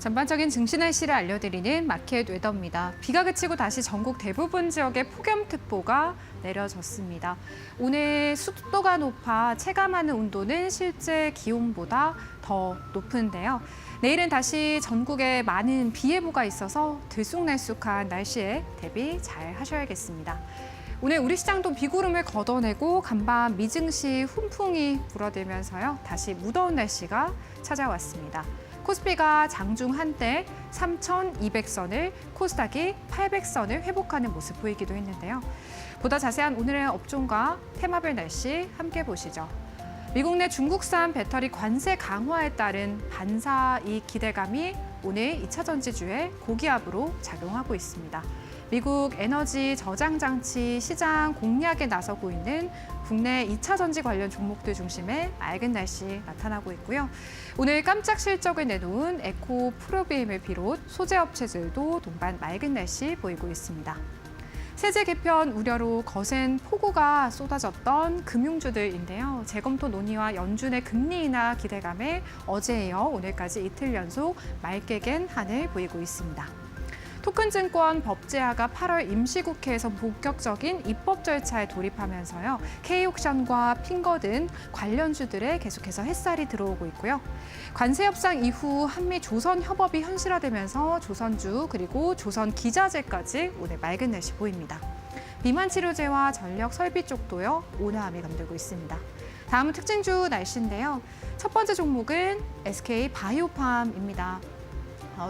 전반적인 증시 날씨를 알려드리는 마켓 웨더입니다. 비가 그치고 다시 전국 대부분 지역에 폭염특보가 내려졌습니다. 오늘 습도가 높아 체감하는 온도는 실제 기온보다 더 높은데요. 내일은 다시 전국에 많은 비 예보가 있어서 들쑥날쑥한 날씨에 대비 잘 하셔야겠습니다. 오늘 우리 시장도 비구름을 걷어내고 간밤 미증시 훈풍이 불어들면서요. 다시 무더운 날씨가 찾아왔습니다. 코스피가 장중 한때 3,200선을, 코스닥이 800선을 회복하는 모습 보이기도 했는데요. 보다 자세한 오늘의 업종과 테마별 날씨 함께 보시죠. 미국 내 중국산 배터리 관세 강화에 따른 반사이익 기대감이 오늘 2차 전지주에 고기압으로 작용하고 있습니다. 미국 에너지 저장 장치 시장 공략에 나서고 있는 국내 2차 전지 관련 종목들 중심의 맑은 날씨 나타나고 있고요. 오늘 깜짝 실적을 내놓은 에코 프로비엠을 비롯 소재 업체들도 동반 맑은 날씨 보이고 있습니다. 세제 개편 우려로 거센 폭우가 쏟아졌던 금융주들인데요. 재검토 논의와 연준의 금리 인하 기대감에 어제에 이어 오늘까지 이틀 연속 맑게 갠 한을 보이고 있습니다. 토큰증권 법제화가 8월 임시국회에서 본격적인 입법 절차에 돌입하면서요. K옥션과 핑거 등 관련주들에 계속해서 햇살이 들어오고 있고요. 관세 협상 이후 한미 조선 협업이 현실화되면서 조선주 그리고 조선 기자재까지 오늘 맑은 날씨 보입니다. 비만 치료제와 전력 설비 쪽도요. 온화함이 감돌고 있습니다. 다음은 특징주 날씨인데요. 첫 번째 종목은 SK 바이오팜입니다.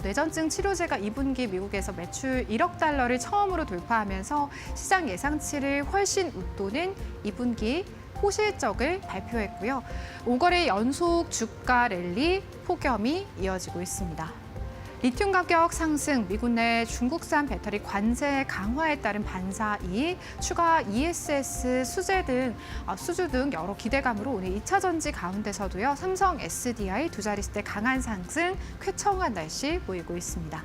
뇌전증 치료제가 2분기 미국에서 매출 1억 달러를 처음으로 돌파하면서 시장 예상치를 훨씬 웃도는 2분기 호실적을 발표했고요. 5거래 연속 주가 랠리 폭염이 이어지고 있습니다. 리튬 가격 상승, 미국 내 중국산 배터리 관세 강화에 따른 반사이익, 추가 ESS 수주 등 여러 기대감으로 오늘 2차 전지 가운데서도요. 삼성 SDI 두 자릿수대 강한 상승, 쾌청한 날씨 보이고 있습니다.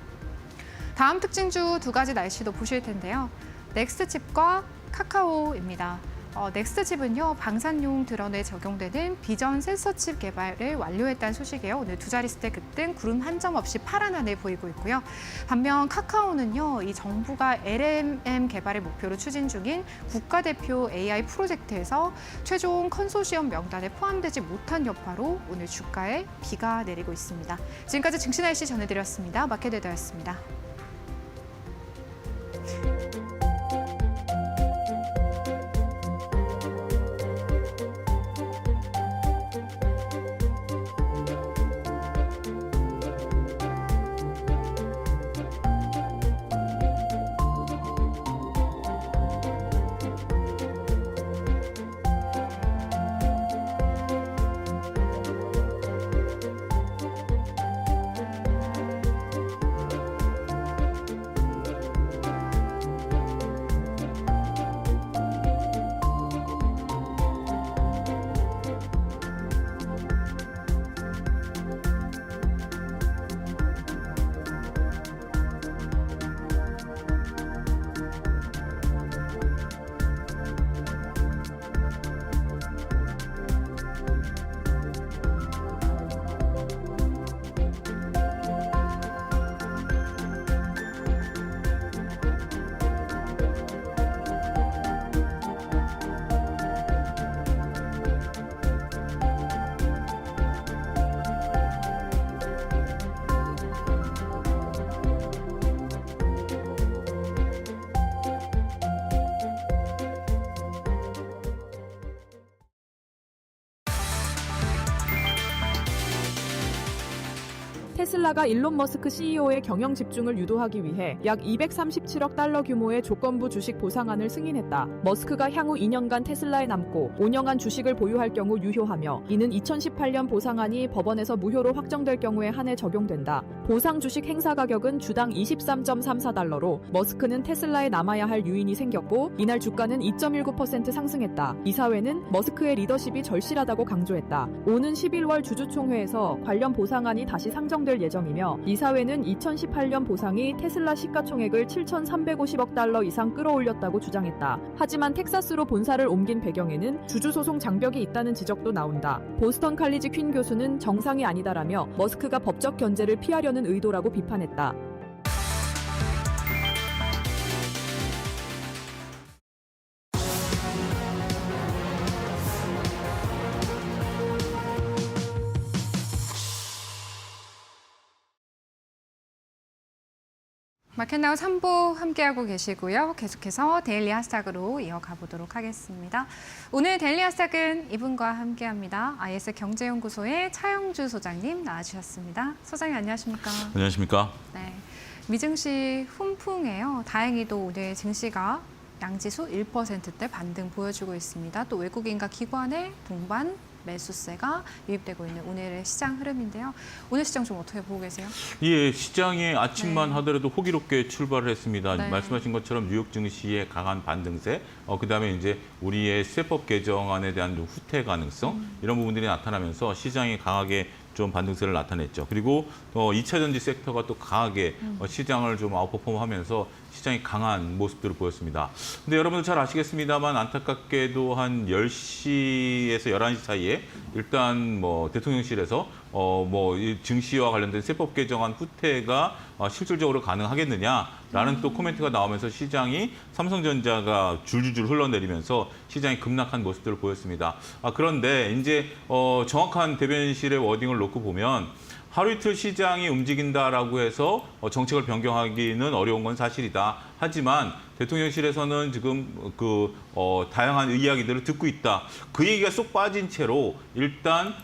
다음 특징주 두 가지 날씨도 보실 텐데요. 넥스트칩과 카카오입니다. 넥스트칩은요, 방산용 드론에 적용되는 비전 센서칩 개발을 완료했다는 소식이에요. 오늘 두 자릿수대 급등, 구름 한 점 없이 파란 하늘 보이고 있고요. 반면 카카오는요, 이 정부가 LLM 개발을 목표로 추진 중인 국가대표 AI 프로젝트에서 최종 컨소시엄 명단에 포함되지 못한 여파로 오늘 주가에 비가 내리고 있습니다. 지금까지 증시 날씨 전해드렸습니다. 마켓웨더였습니다. 테슬라가 일론 머스크 CEO의 경영 집중을 유도하기 위해 약 237억 달러 규모의 조건부 주식 보상안을 승인했다. 머스크가 향후 2년간 테슬라에 남고 5년간 주식을 보유할 경우 유효하며 이는 2018년 보상안이 법원에서 무효로 확정될 경우에 한해 적용된다. 보상 주식 행사 가격은 주당 23.34달러로 머스크는 테슬라에 남아야 할 유인이 생겼고 이날 주가는 2.19% 상승했다. 이사회는 머스크의 리더십이 절실하다고 강조했다. 오는 11월 주주총회에서 관련 보상안이 다시 상정될 확정될 예정이며 이사회는 2018년 보상이 테슬라 시가총액을 7,350억 달러 이상 끌어올렸다고 주장했다. 하지만 텍사스로 본사를 옮긴 배경에는 주주소송 장벽이 있다는 지적도 나온다. 보스턴 칼리지 퀸 교수는 정상이 아니다라며 머스크가 법적 견제를 피하려는 의도라고 비판했다. 마켓나우 3부 함께하고 계시고요. 계속해서 데일리 하스닥으로 이어가 보도록 하겠습니다. 오늘 데일리 하스닥은 이분과 함께합니다. IS 경제연구소의 차영주 소장님 나와주셨습니다. 소장님 안녕하십니까? 안녕하십니까? 네, 미증시 훈풍이에요. 다행히도 오늘 증시가 양지수 1%대 반등 보여주고 있습니다. 또 외국인과 기관의 동반 매수세가 유입되고 있는 오늘의 시장 흐름인데요. 오늘 시장 좀 어떻게 보고 계세요? 예, 시장이 아침만 네. 하더라도 호기롭게 출발을 했습니다. 네. 말씀하신 것처럼 뉴욕 증시의 강한 반등세, 그다음에 이제 우리의 세법 개정안에 대한 후퇴 가능성 이런 부분들이 나타나면서 시장이 강하게 좀 반등세를 나타냈죠. 그리고 2차 전지 섹터가 또 강하게 시장을 좀 아웃퍼폼하면서 시장이 강한 모습들을 보였습니다. 근데 여러분들 잘 아시겠습니다만 안타깝게도 한 10시에서 11시 사이에 일단 뭐 대통령실에서 이 증시와 관련된 세법 개정안 후퇴가 실질적으로 가능하겠느냐라는 또 코멘트가 나오면서 시장이 삼성전자가 줄줄줄 흘러내리면서 시장이 급락한 모습들을 보였습니다. 그런데 이제 정확한 대변인실의 워딩을 놓고 보면 하루 이틀 시장이 움직인다라고 해서 정책을 변경하기는 어려운 건 사실이다. 하지만 대통령실에서는 지금 다양한 이야기들을 듣고 있다. 그 얘기가 쏙 빠진 채로 일단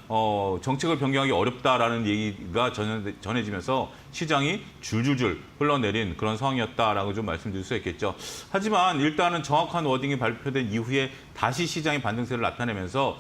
정책을 변경하기 어렵다라는 얘기가 전해지면서 시장이 줄줄줄 흘러내린 그런 상황이었다라고 좀 말씀드릴 수 있겠죠. 하지만 일단은 정확한 워딩이 발표된 이후에 다시 시장이 반등세를 나타내면서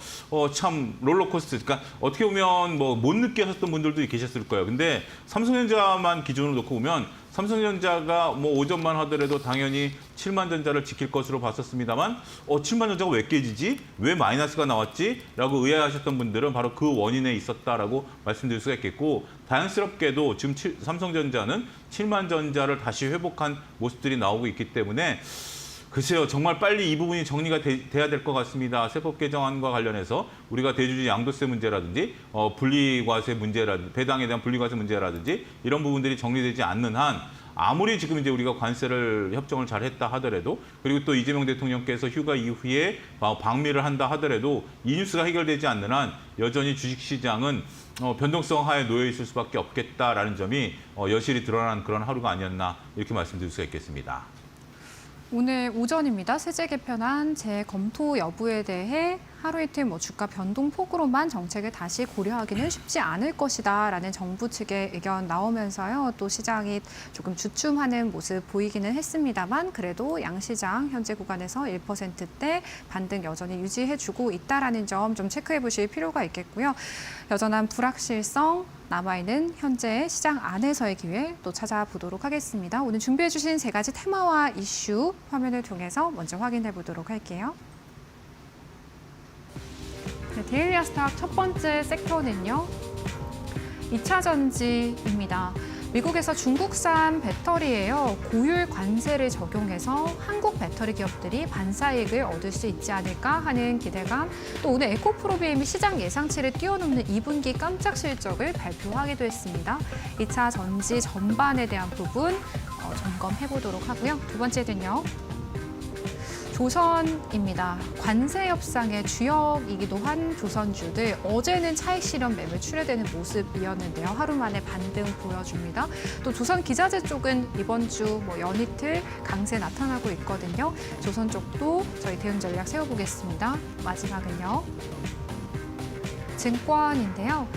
참 롤러코스터. 그러니까 어떻게 보면 못 느끼셨던 분들도 계셨을 거예요. 근데 삼성전자만 기준으로 놓고 보면 삼성전자가 오전만 하더라도 당연히 7만 전자를 지킬 것으로 봤었습니다만 7만 전자가 왜 깨지지? 왜 마이너스가 나왔지? 라고 의아하셨던 분들은 바로 그 원인에 있었다라고 말씀드릴 수가 있겠고 다행스럽게도 지금 삼성전자는 7만 전자를 다시 회복한 모습들이 나오고 있기 때문에 글쎄요, 정말 빨리 이 부분이 정리가 돼야 될 것 같습니다. 세법 개정안과 관련해서 우리가 대주주 양도세 문제라든지 분리과세 문제라든지 배당에 대한 분리과세 문제라든지 이런 부분들이 정리되지 않는 한 아무리 지금 이제 우리가 관세를 협정을 잘 했다 하더라도 그리고 또 이재명 대통령께서 휴가 이후에 방미를 한다 하더라도 이 뉴스가 해결되지 않는 한 여전히 주식시장은 변동성 하에 놓여 있을 수밖에 없겠다라는 점이 여실히 드러난 그런 하루가 아니었나 이렇게 말씀드릴 수가 있겠습니다. 오늘 오전입니다. 세제 개편안 재검토 여부에 대해 하루 이틀 주가 변동폭으로만 정책을 다시 고려하기는 쉽지 않을 것이다라는 정부 측의 의견 나오면서요. 또 시장이 조금 주춤하는 모습 보이기는 했습니다만 그래도 양시장 현재 구간에서 1%대 반등 여전히 유지해주고 있다라는 점 좀 체크해 보실 필요가 있겠고요. 여전한 불확실성 남아있는 현재 시장 안에서의 기회 또 찾아보도록 하겠습니다. 오늘 준비해 주신 세 가지 테마와 이슈 화면을 통해서 먼저 확인해 보도록 할게요. 네, 데일리 하스닥 첫 번째 섹터는요. 2차 전지입니다. 미국에서 중국산 배터리에요. 고율 관세를 적용해서 한국 배터리 기업들이 반사이익을 얻을 수 있지 않을까 하는 기대감. 또 오늘 에코프로비엠이 시장 예상치를 뛰어넘는 2분기 깜짝 실적을 발표하기도 했습니다. 2차 전지 전반에 대한 부분 점검해 보도록 하고요. 두 번째는요. 조선입니다. 관세 협상의 주역이기도 한 조선주들 어제는 차익 실현 매물 출회되는 모습이었는데요. 하루 만에 반등 보여줍니다. 또 조선 기자재 쪽은 이번 주 연이틀 강세 나타나고 있거든요. 조선 쪽도 저희 대응 전략 세워보겠습니다. 마지막은요. 증권인데요.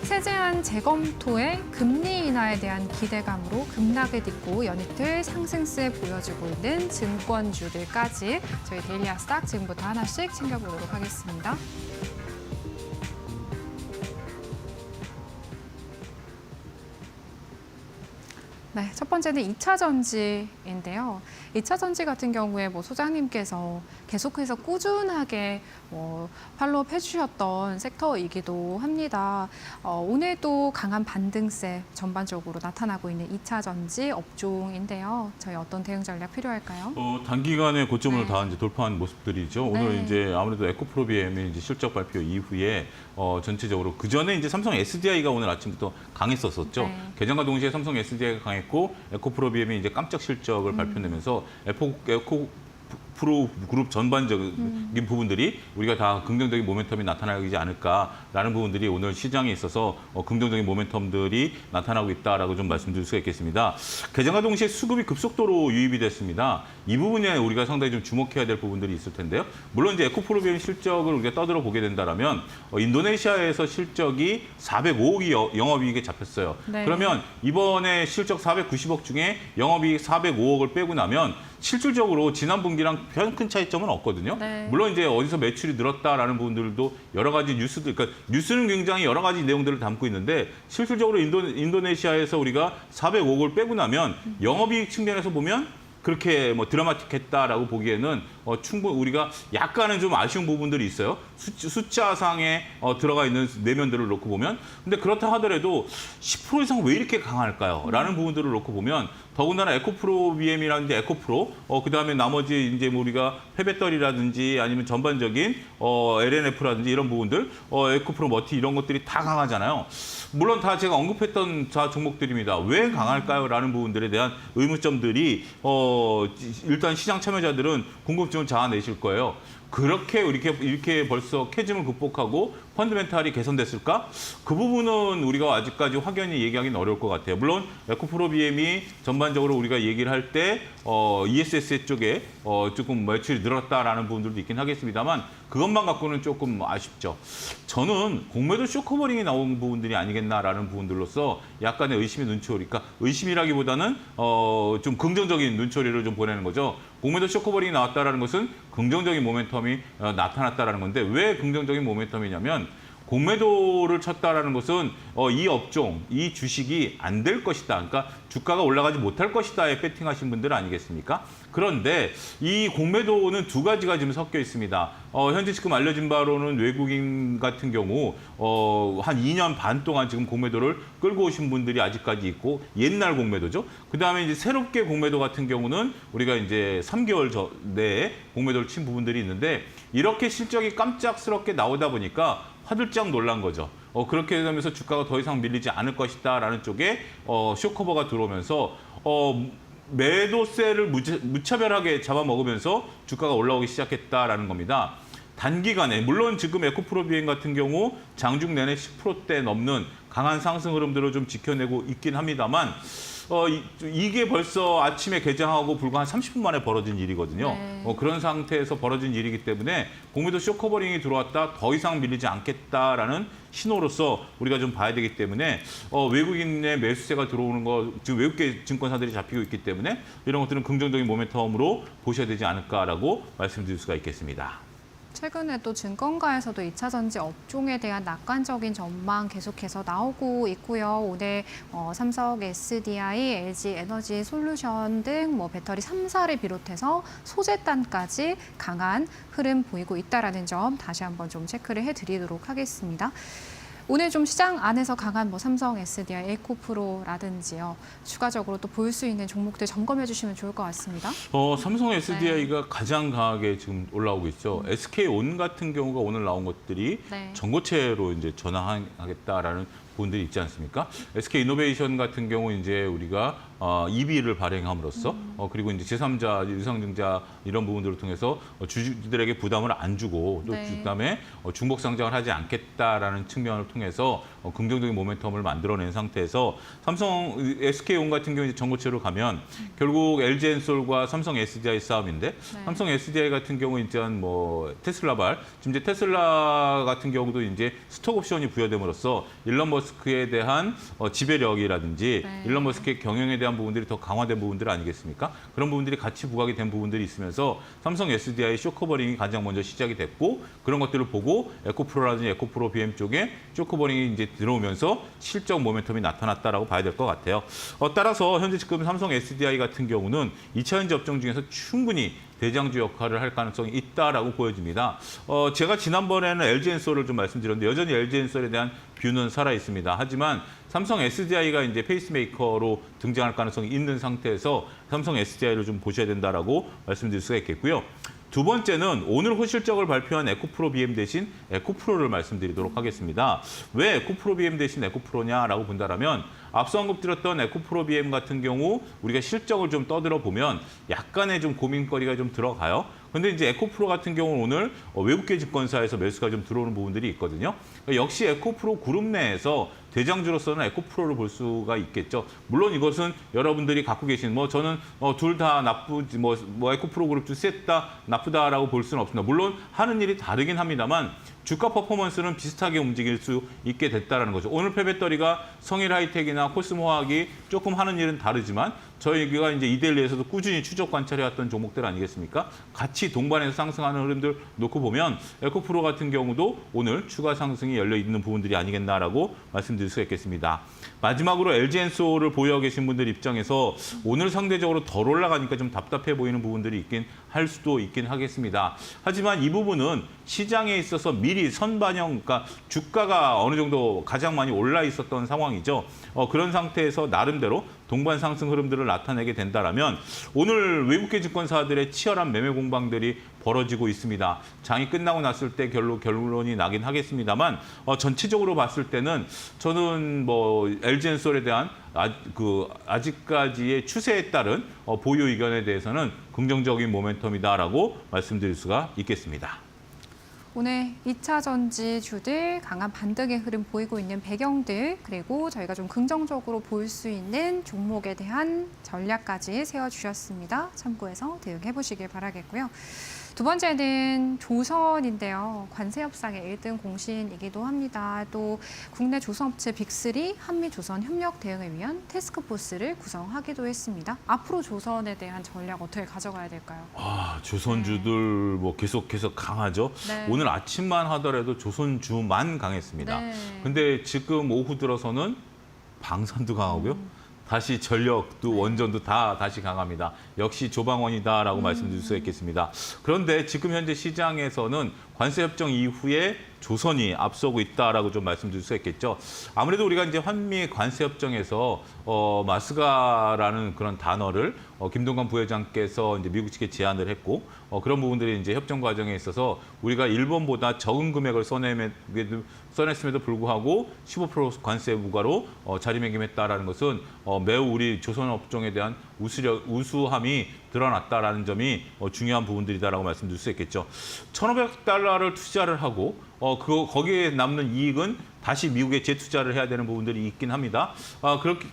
세제안 재검토의 금리 인하에 대한 기대감으로 급락을 딛고 연이틀 상승세 보여주고 있는 증권주들까지 저희 데일리 하스닥 지금부터 하나씩 챙겨보도록 하겠습니다. 네, 첫 번째는 2차 전지인데요. 2차 전지 같은 경우에 소장님께서 계속해서 꾸준하게 팔로우 해주셨던 섹터이기도 합니다. 오늘도 강한 반등세 전반적으로 나타나고 있는 2차 전지 업종인데요. 저희 어떤 대응 전략 필요할까요? 단기간에 고점을 네. 다 이제 돌파한 모습들이죠. 오늘 네. 이제 아무래도 에코프로비엠이 이제 실적 발표 이후에 전체적으로 그 전에 이제 삼성 SDI가 오늘 아침부터 강했었었죠. 네. 개장과 동시에 삼성 SDI가 강했고 에코프로비엠이 이제 깜짝 실적을 발표내면서 에코프로 그룹 전반적인 부분들이 우리가 다 긍정적인 모멘텀이 나타나지 않을까라는 부분들이 오늘 시장에 있어서 긍정적인 모멘텀들이 나타나고 있다라고 좀 말씀드릴 수가 있겠습니다. 개장과 동시에 수급이 급속도로 유입이 됐습니다. 이 부분에 우리가 상당히 좀 주목해야 될 부분들이 있을 텐데요. 물론 이제 에코프로비엠 실적을 우리가 떠들어 보게 된다라면 인도네시아에서 실적이 405억이 영업이익에 잡혔어요. 네. 그러면 이번에 실적 490억 중에 영업이익 405억을 빼고 나면 실질적으로 지난 분기랑 별 큰 차이점은 없거든요. 네. 물론 이제 어디서 매출이 늘었다라는 부분들도 여러 가지 뉴스들, 그러니까 뉴스는 굉장히 여러 가지 내용들을 담고 있는데 실질적으로 인도네시아에서 우리가 405억을 빼고 나면 영업이익 측면에서 보면 그렇게 드라마틱했다라고 보기에는 충분히 우리가 약간은 좀 아쉬운 부분들이 있어요. 숫자상에 들어가 있는 내면들을 놓고 보면. 근데 그렇다 하더라도 10% 이상 왜 이렇게 강할까요? 라는 부분들을 놓고 보면 더군다나 에코프로비엠이라든지 에코프로, 그다음에 나머지 이제 우리가 폐배터리라든지 아니면 전반적인 LNF라든지 이런 부분들, 에코프로 머티 이런 것들이 다 강하잖아요. 물론 다 제가 언급했던 종목들입니다. 왜 강할까요? 라는 부분들에 대한 의문점들이 일단 시장 참여자들은 궁금증을 자아내실 거예요. 그렇게 이렇게 벌써 캐즘을 극복하고 펀드멘탈이 개선됐을까? 그 부분은 우리가 아직까지 확연히 얘기하기는 어려울 것 같아요. 물론 에코프로비엠이 전반적으로 우리가 얘기를 할 때 ESS 쪽에 조금 매출이 늘었다라는 부분들도 있긴 하겠습니다만 그것만 갖고는 조금 아쉽죠. 저는 공매도 쇼커버링이 나온 부분들이 아니겠나라는 부분들로서 약간의 의심의 눈초리, 그러니까 의심이라기보다는 좀 긍정적인 눈초리를 좀 보내는 거죠. 공매도 쇼커버링이 나왔다라는 것은 긍정적인 모멘텀이 나타났다라는 건데 왜 긍정적인 모멘텀이냐면 공매도를 쳤다라는 것은 이 업종, 이 주식이 안 될 것이다. 그러니까 주가가 올라가지 못할 것이다에 배팅하신 분들 아니겠습니까? 그런데 이 공매도는 두 가지가 지금 섞여 있습니다. 현재 지금 알려진 바로는 외국인 같은 경우 한 2년 반 동안 지금 공매도를 끌고 오신 분들이 아직까지 있고 옛날 공매도죠. 그다음에 이제 새롭게 공매도 같은 경우는 우리가 이제 3개월 내에 공매도를 친 부분들이 있는데 이렇게 실적이 깜짝스럽게 나오다 보니까 화들짝 놀란 거죠. 그렇게 되면서 주가가 더 이상 밀리지 않을 것이다라는 쪽에 쇼커버가 들어오면서 매도세를 무차별하게 잡아먹으면서 주가가 올라오기 시작했다라는 겁니다. 단기간에 물론 지금 에코프로비엠 같은 경우 장중 내내 10%대 넘는 강한 상승 흐름들을 좀 지켜내고 있긴 합니다만 이게 벌써 아침에 개장하고 불과 한 30분 만에 벌어진 일이거든요. 네. 그런 상태에서 벌어진 일이기 때문에 공매도 쇼커버링이 들어왔다 더 이상 밀리지 않겠다라는 신호로서 우리가 좀 봐야 되기 때문에 외국인의 매수세가 들어오는 거 지금 외국계 증권사들이 잡히고 있기 때문에 이런 것들은 긍정적인 모멘텀으로 보셔야 되지 않을까라고 말씀드릴 수가 있겠습니다. 최근에 또 증권가에서도 2차 전지 업종에 대한 낙관적인 전망 계속해서 나오고 있고요. 오늘 삼성 SDI, LG 에너지 솔루션 등 배터리 3사를 비롯해서 소재단까지 강한 흐름 보이고 있다라는 점 다시 한번 좀 체크를 해드리도록 하겠습니다. 오늘 좀 시장 안에서 강한 삼성 SDI, 에코프로라든지요. 추가적으로 또 보일 수 있는 종목들 점검해 주시면 좋을 것 같습니다. 삼성 SDI가 가장 강하게 지금 올라오고 있죠. SK온 같은 경우가 오늘 나온 것들이 네. 전고체로 이제 전환하겠다라는 부분들이 있지 않습니까? SK이노베이션 같은 경우 이제 우리가 EV를 발행함으로써 그리고 이제 제3자, 유상증자 이런 부분들을 통해서 주주들에게 부담을 안 주고 또 네. 그다음에 중복 상장을 하지 않겠다라는 측면을 통해서 긍정적인 모멘텀을 만들어낸 상태에서 삼성 SK온 같은 경우 이제 전고체로 가면 결국 LG엔솔과 삼성 SDI 싸움인데 네. 삼성 SDI 같은 경우 이제 테슬라발 지금 이제 테슬라 같은 경우도 이제 스톡 옵션이 부여됨으로써 일론 머스크에 대한 지배력이라든지 네. 일론 머스크의 경영에 대한 부분들이 더 강화된 부분들 아니겠습니까? 그런 부분들이 같이 부각이 된 부분들이 있으면서 삼성 SDI 쇼커버링이 가장 먼저 시작이 됐고 그런 것들을 보고 에코프로라든지 에코프로 BM 쪽에 쇼커버링이 이제 들어오면서 실적 모멘텀이 나타났다라고 봐야 될 것 같아요. 따라서 현재 지금 삼성 SDI 같은 경우는 2차 전지 업종 중에서 충분히 대장주 역할을 할 가능성이 있다라고 보여집니다. 제가 지난번에는 LG엔솔을 좀 말씀드렸는데 여전히 LG엔솔에 대한 뷰는 살아 있습니다. 하지만 삼성 SDI가 이제 페이스메이커로 등장할 가능성이 있는 상태에서 삼성 SDI를 좀 보셔야 된다라고 말씀드릴 수가 있겠고요. 두 번째는 오늘 호실적을 발표한 에코프로 BM 대신 에코프로를 말씀드리도록 하겠습니다. 왜 에코프로 BM 대신 에코프로냐라고 본다라면 앞서 언급드렸던 에코프로 BM 같은 경우 우리가 실적을 좀 떠들어 보면 약간의 좀 고민거리가 좀 들어가요. 근데 이제 에코프로 같은 경우는 오늘 외국계 증권사에서 매수가 좀 들어오는 부분들이 있거든요. 역시 에코프로 그룹 내에서 대장주로서는 에코프로를 볼 수가 있겠죠. 물론 이것은 여러분들이 갖고 계신 저는 둘 다 나쁘지 에코프로 그룹도 셋 다 나쁘다라고 볼 수는 없습니다. 물론 하는 일이 다르긴 합니다만 주가 퍼포먼스는 비슷하게 움직일 수 있게 됐다라는 거죠. 오늘 폐배터리가 성일하이텍이나 코스모화학이 조금 하는 일은 다르지만 저희가 이제 이데일리에서도 꾸준히 추적 관찰해왔던 종목들 아니겠습니까? 같이 동반해서 상승하는 흐름들 놓고 보면 에코프로 같은 경우도 오늘 추가 상승이 열려 있는 부분들이 아니겠나라고 말씀드릴 수가 있겠습니다. 마지막으로 LG엔솔을 보유하고 계신 분들 입장에서 오늘 상대적으로 덜 올라가니까 좀 답답해 보이는 부분들이 있긴 할 수도 있긴 하겠습니다. 하지만 이 부분은 시장에 있어서 미리 선반영, 그러니까 주가가 어느 정도 가장 많이 올라 있었던 상황이죠. 그런 상태에서 나름대로 동반 상승 흐름들을 나타내게 된다라면 오늘 외국계 증권사들의 치열한 매매 공방들이 벌어지고 있습니다. 장이 끝나고 났을 때 결론이 나긴 하겠습니다만 전체적으로 봤을 때는 저는 LG엔솔에 대한 아직까지의 추세에 따른 보유 의견에 대해서는 긍정적인 모멘텀이다라고 말씀드릴 수가 있겠습니다. 오늘 2차 전지주들 강한 반등의 흐름 보이고 있는 배경들, 그리고 저희가 좀 긍정적으로 볼 수 있는 종목에 대한 전략까지 세워주셨습니다. 참고해서 대응해 보시길 바라겠고요. 두 번째는 조선인데요. 관세협상의 1등 공신이기도 합니다. 또 국내 조선업체 빅3 한미조선 협력 대응을 위한 테스크포스를 구성하기도 했습니다. 앞으로 조선에 대한 전략 어떻게 가져가야 될까요? 조선주들 계속해서 강하죠. 네. 오늘 아침만 하더라도 조선주만 강했습니다. 네. 근데 지금 오후 들어서는 방산도 강하고요. 다시 전력도 원전도 다 다시 강합니다. 역시 조방원이다라고 말씀드릴 수 있겠습니다. 그런데 지금 현재 시장에서는 관세협정 이후에 조선이 앞서고 있다라고 좀 말씀드릴 수 있겠죠. 아무래도 우리가 이제 한미 관세협정에서 마스가라는 그런 단어를 김동관 부회장께서 이제 미국 측에 제안을 했고 그런 부분들이 이제 협정 과정에 있어서 우리가 일본보다 적은 금액을 써냈음에도 불구하고 15% 관세 부과로 자리매김했다라는 것은 매우 우리 조선 업종에 대한 우수함이 드러났다라는 점이 중요한 부분들이다라고 말씀드릴 수 있겠죠. 1,500달러를 투자를 하고 거기에 남는 이익은 다시 미국에 재투자를 해야 되는 부분들이 있긴 합니다.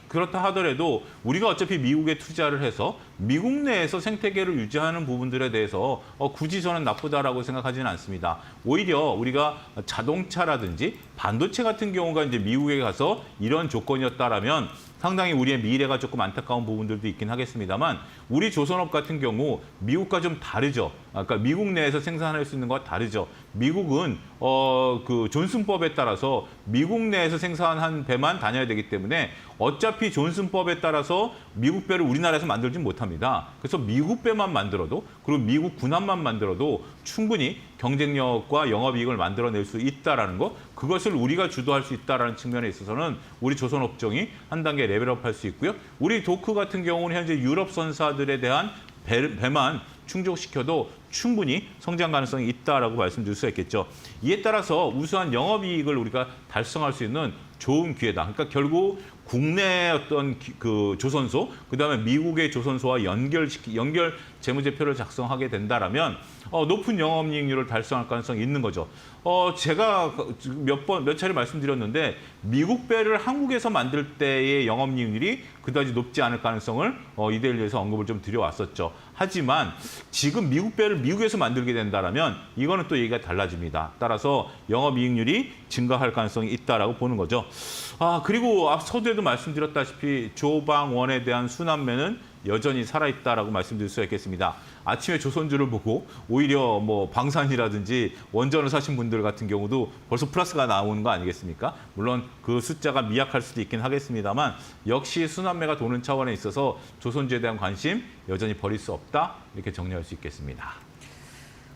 그렇다 하더라도 우리가 어차피 미국에 투자를 해서 미국 내에서 생태계를 유지하는 부분들에 대해서 굳이 저는 나쁘다라고 생각하지는 않습니다. 오히려 우리가 자동차라든지 반도체 같은 경우가 이제 미국에 가서 이런 조건이었다라면 상당히 우리의 미래가 조금 안타까운 부분들도 있긴 하겠습니다만 우리 조선업 같은 경우 미국과 좀 다르죠. 그러니까 미국 내에서 생산할 수 있는 것과 다르죠. 미국은 그 존슨법에 따라서 미국 내에서 생산한 배만 다녀야 되기 때문에 어차피 존슨법에 따라서 미국 배를 우리나라에서 만들지 못합니다. 그래서 미국 배만 만들어도 그리고 미국 군함만 만들어도 충분히 경쟁력과 영업이익을 만들어낼 수 있다라는 것, 그것을 우리가 주도할 수 있다라는 측면에 있어서는 우리 조선업종이 한 단계 레벨업할 수 있고요. 우리 도크 같은 경우는 현재 유럽 선사들에 대한 배만 충족시켜도 충분히 성장 가능성이 있다라고 말씀드릴 수 있겠죠. 이에 따라서 우수한 영업이익을 우리가 달성할 수 있는 좋은 기회다. 그러니까 결국 국내 어떤 그 조선소, 그다음에 미국의 조선소와 연결 재무제표를 작성하게 된다라면 높은 영업이익률을 달성할 가능성이 있는 거죠. 제가 몇 차례 말씀드렸는데 미국 배를 한국에서 만들 때의 영업이익률이 그다지 높지 않을 가능성을 이데일리에서 언급을 좀 드려왔었죠. 하지만 지금 미국 배를 미국에서 만들게 된다라면 이거는 또 얘기가 달라집니다. 따라서 영업이익률이 증가할 가능성이 있다라고 보는 거죠. 그리고 앞서도 어제도 말씀드렸다시피 조방원에 대한 순환매는 여전히 살아있다라고 말씀드릴 수가 있겠습니다. 아침에 조선주를 보고 오히려 뭐 방산이라든지 원전을 사신 분들 같은 경우도 벌써 플러스가 나오는 거 아니겠습니까? 물론 그 숫자가 미약할 수도 있긴 하겠습니다만 역시 순환매가 도는 차원에 있어서 조선주에 대한 관심 여전히 버릴 수 없다 이렇게 정리할 수 있겠습니다.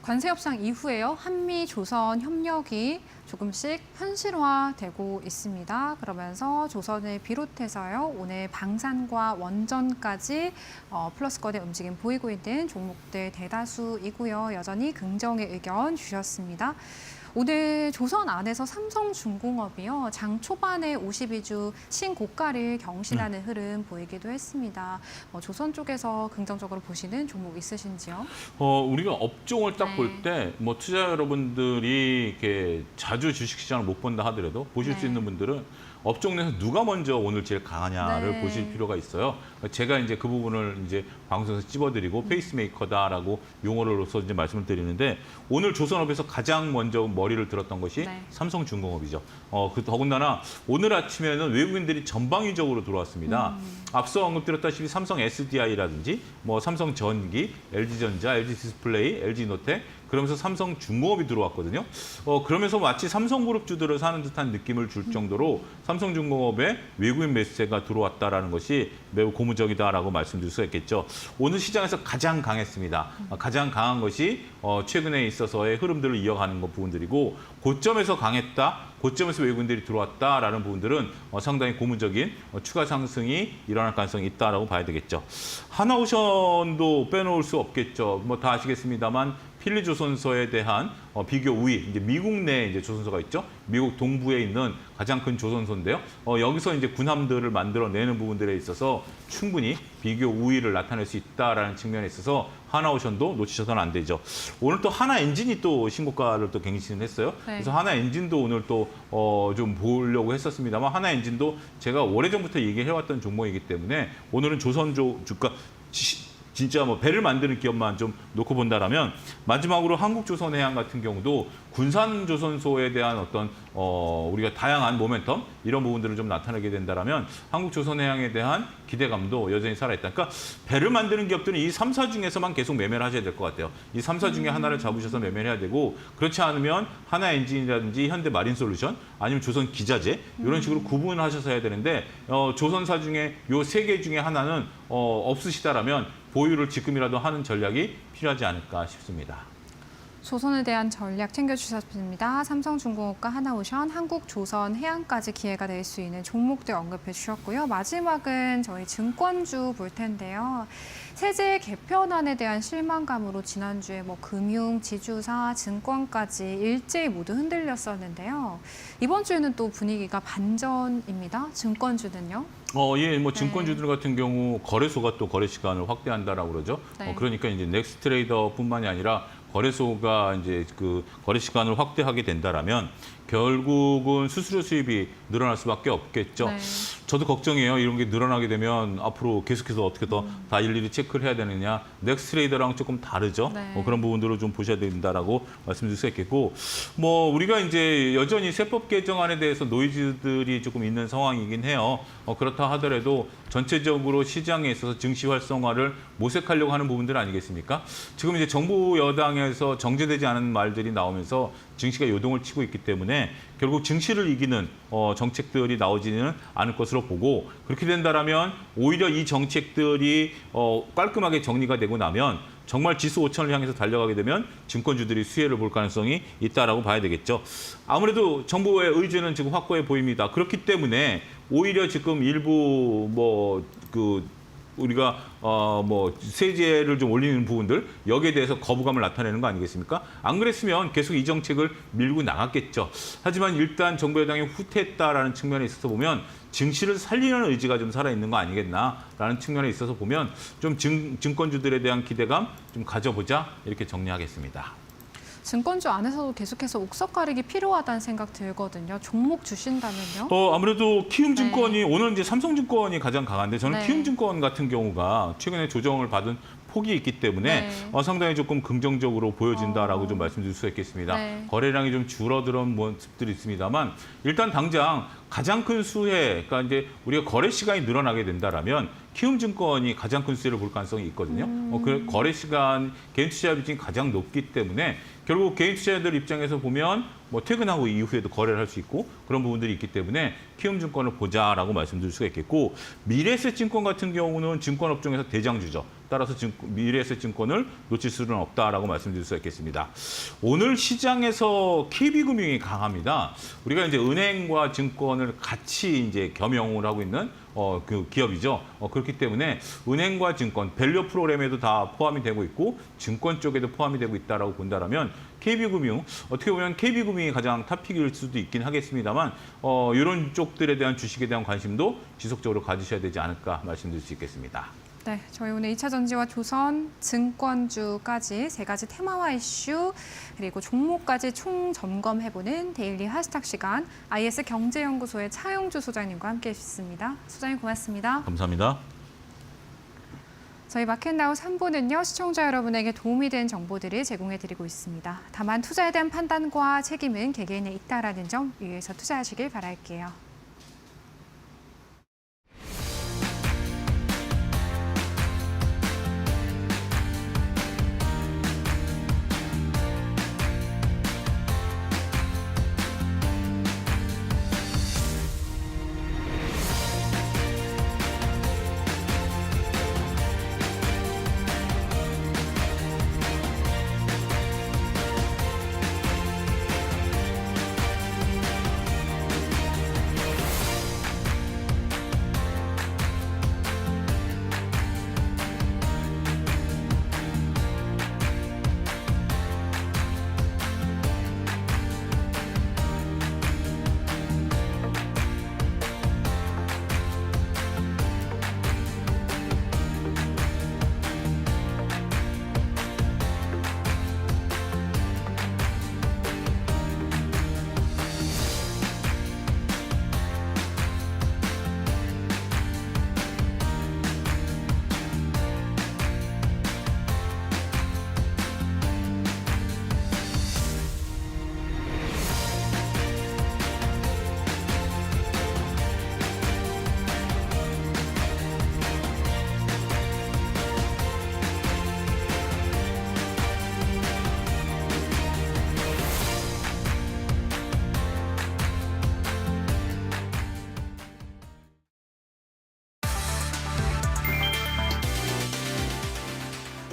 관세 협상 이후에요. 한미 조선 협력이 조금씩 현실화되고 있습니다. 그러면서 조선을 비롯해서요. 오늘 방산과 원전까지 플러스권의 움직임 보이고 있는 종목들 대다수이고요. 여전히 긍정의 의견 주셨습니다. 오늘 조선 안에서 삼성중공업이요. 장 초반에 52주 신고가를 경신하는 흐름 보이기도 했습니다. 조선 쪽에서 긍정적으로 보시는 종목 있으신지요? 우리가 업종을 딱 볼 때 뭐 투자 여러분들이 이렇게 자주 주식시장을 못 본다 하더라도 보실 수 있는 분들은 업종 내에서 누가 먼저 오늘 제일 강하냐를 보실 필요가 있어요. 제가 이제 그 부분을 이제 방송에서 찝어드리고 페이스메이커다라고 용어로서 이제 말씀을 드리는데 오늘 조선업에서 가장 먼저 머리를 들었던 것이 삼성중공업이죠. 더군다나 오늘 아침에는 외국인들이 전방위적으로 들어왔습니다. 앞서 언급드렸다시피 삼성 SDI라든지 뭐 삼성전기, LG전자, LG디스플레이, LG노텍 그러면서 삼성중공업이 들어왔거든요. 그러면서 마치 삼성그룹주들을 사는 듯한 느낌을 줄 정도로 삼성중공업에 외국인 매수세가 들어왔다라는 것이 매우 고무적이다라고 말씀드릴 수가 있겠죠. 오늘 시장에서 가장 강했습니다. 가장 강한 것이 최근에 있어서의 흐름들을 이어가는 부분들이고 고점에서 강했다, 고점에서 외국인들이 들어왔다라는 부분들은 상당히 고무적인 추가 상승이 일어날 가능성이 있다라고 봐야 되겠죠. 하나오션도 빼놓을 수 없겠죠. 뭐 다 아시겠습니다만 필리조선소에 대한 비교 우위, 이제 미국 내에 이제 조선소가 있죠. 미국 동부에 있는 가장 큰 조선소인데요. 여기서 이제 군함들을 만들어내는 부분들에 있어서 충분히 비교 우위를 나타낼 수 있다라는 측면에 있어서 하나오션도 놓치셔서는 안 되죠. 오늘 또 하나엔진이 또 신고가를 또 갱신했어요. 그래서 하나엔진도 오늘 또 좀 보려고 했었습니다만 하나엔진도 제가 오래전부터 얘기해왔던 종목이기 때문에 오늘은 조선조 주가 진짜 뭐 배를 만드는 기업만 좀 놓고 본다라면 마지막으로 한국조선해양 같은 경우도 군산조선소에 대한 어떤 우리가 다양한 모멘텀 이런 부분들을 좀 나타내게 된다라면 한국조선해양에 대한 기대감도 여전히 살아있다. 그러니까 배를 만드는 기업들은 이 3사 중에서만 계속 매매를 하셔야 될 것 같아요. 이 3사 중에 하나를 잡으셔서 매매를 해야 되고 그렇지 않으면 하나엔진이라든지 현대마린솔루션 아니면 조선기자재 이런 식으로 구분을 하셔서 해야 되는데 조선사 중에 요 3개 중에 하나는 없으시다라면 보유를 지금이라도 하는 전략이 필요하지 않을까 싶습니다. 조선에 대한 전략 챙겨주셨습니다. 삼성중공업과 하나오션, 한국조선해양까지 기회가 될 수 있는 종목들 언급해 주셨고요. 마지막은 저희 증권주 볼 텐데요. 세제 개편안에 대한 실망감으로 지난주에 뭐 금융, 지주사, 증권까지 일제히 모두 흔들렸었는데요. 이번 주에는 또 분위기가 반전입니다. 증권주는요? 예, 뭐 증권주들 같은 경우 거래소가 또 거래 시간을 확대한다라고 그러죠. 그러니까 이제 넥스트레이더뿐만이 아니라 거래소가 이제 그 거래 시간을 확대하게 된다라면 결국은 수수료 수입이 늘어날 수밖에 없겠죠. 저도 걱정이에요. 이런 게 늘어나게 되면 앞으로 계속해서 어떻게 더 다 일일이 체크를 해야 되느냐. 넥스트레이더랑 조금 다르죠. 그런 부분들을 좀 보셔야 된다라고 말씀드릴 수 있겠고, 뭐 우리가 이제 여전히 세법 개정안에 대해서 노이즈들이 조금 있는 상황이긴 해요. 그렇다 하더라도 전체적으로 시장에 있어서 증시 활성화를 모색하려고 하는 부분들 아니겠습니까? 지금 이제 정부 여당에서 정제되지 않은 말들이 나오면서 증시가 요동을 치고 있기 때문에 결국 증시를 이기는 정책들이 나오지는 않을 것으로 보고 그렇게 된다라면 오히려 이 정책들이 깔끔하게 정리가 되고 나면 정말 지수 5천을 향해서 달려가게 되면 증권주들이 수혜를 볼 가능성이 있다라고 봐야 되겠죠. 아무래도 정부의 의지는 지금 확고해 보입니다. 그렇기 때문에 오히려 지금 일부 우리가 세제를 좀 올리는 부분들 여기에 대해서 거부감을 나타내는 거 아니겠습니까? 안 그랬으면 계속 이 정책을 밀고 나갔겠죠. 하지만 일단 정부 여당이 후퇴했다라는 측면에 있어서 보면 증시를 살리는 의지가 좀 살아있는 거 아니겠나라는 측면에 있어서 보면 좀 증권주들에 대한 기대감 좀 가져보자 이렇게 정리하겠습니다. 증권주 안에서도 계속해서 옥석 가리기 필요하다는 생각 들거든요. 종목 주신다면요? 아무래도 키움증권이 오늘 이제 삼성증권이 가장 강한데 저는 키움증권 같은 경우가 최근에 조정을 받은 폭이 있기 때문에 상당히 조금 긍정적으로 보여진다라고 좀 말씀드릴 수 있겠습니다. 거래량이 좀 줄어드는 모습들이 있습니다만 일단 당장 가장 큰 수혜, 그러니까 이제 우리가 거래 시간이 늘어나게 된다라면 키움증권이 가장 큰 수혜를 볼 가능성이 있거든요. 그 거래 시간, 개인 투자 비중이 가장 높기 때문에 결국 개인 투자자들 입장에서 보면 뭐 퇴근하고 이후에도 거래를 할 수 있고 그런 부분들이 있기 때문에 키움증권을 보자라고 말씀드릴 수가 있겠고, 미래에셋증권 같은 경우는 증권업종에서 대장주죠. 따라서 미래에셋증권을 놓칠 수는 없다라고 말씀드릴 수가 있겠습니다. 오늘 시장에서 KB금융이 강합니다. 우리가 이제 은행과 증권을 같이 이제 겸용을 하고 있는 그 기업이죠. 그렇기 때문에 은행과 증권, 밸류 프로그램에도 다 포함이 되고 있고 증권 쪽에도 포함이 되고 있다라고 본다라면 KB금융, 어떻게 보면 KB금융이 가장 탑픽일 수도 있긴 하겠습니다만 이런 쪽들에 대한 주식에 대한 관심도 지속적으로 가지셔야 되지 않을까 말씀드릴 수 있겠습니다. 네, 저희 오늘 2차 전지와 조선, 증권주까지 세 가지 테마와 이슈 그리고 종목까지 총 점검해보는 데일리 하시탁 시간, IS 경제연구소의 차용주 소장님과 함께했습니다. 소장님 고맙습니다. 감사합니다. 저희 마켓나우 3부는요, 시청자 여러분에게 도움이 된 정보들을 제공해드리고 있습니다. 다만 투자에 대한 판단과 책임은 개개인에 있다라는 점 유의해서 투자하시길 바랄게요.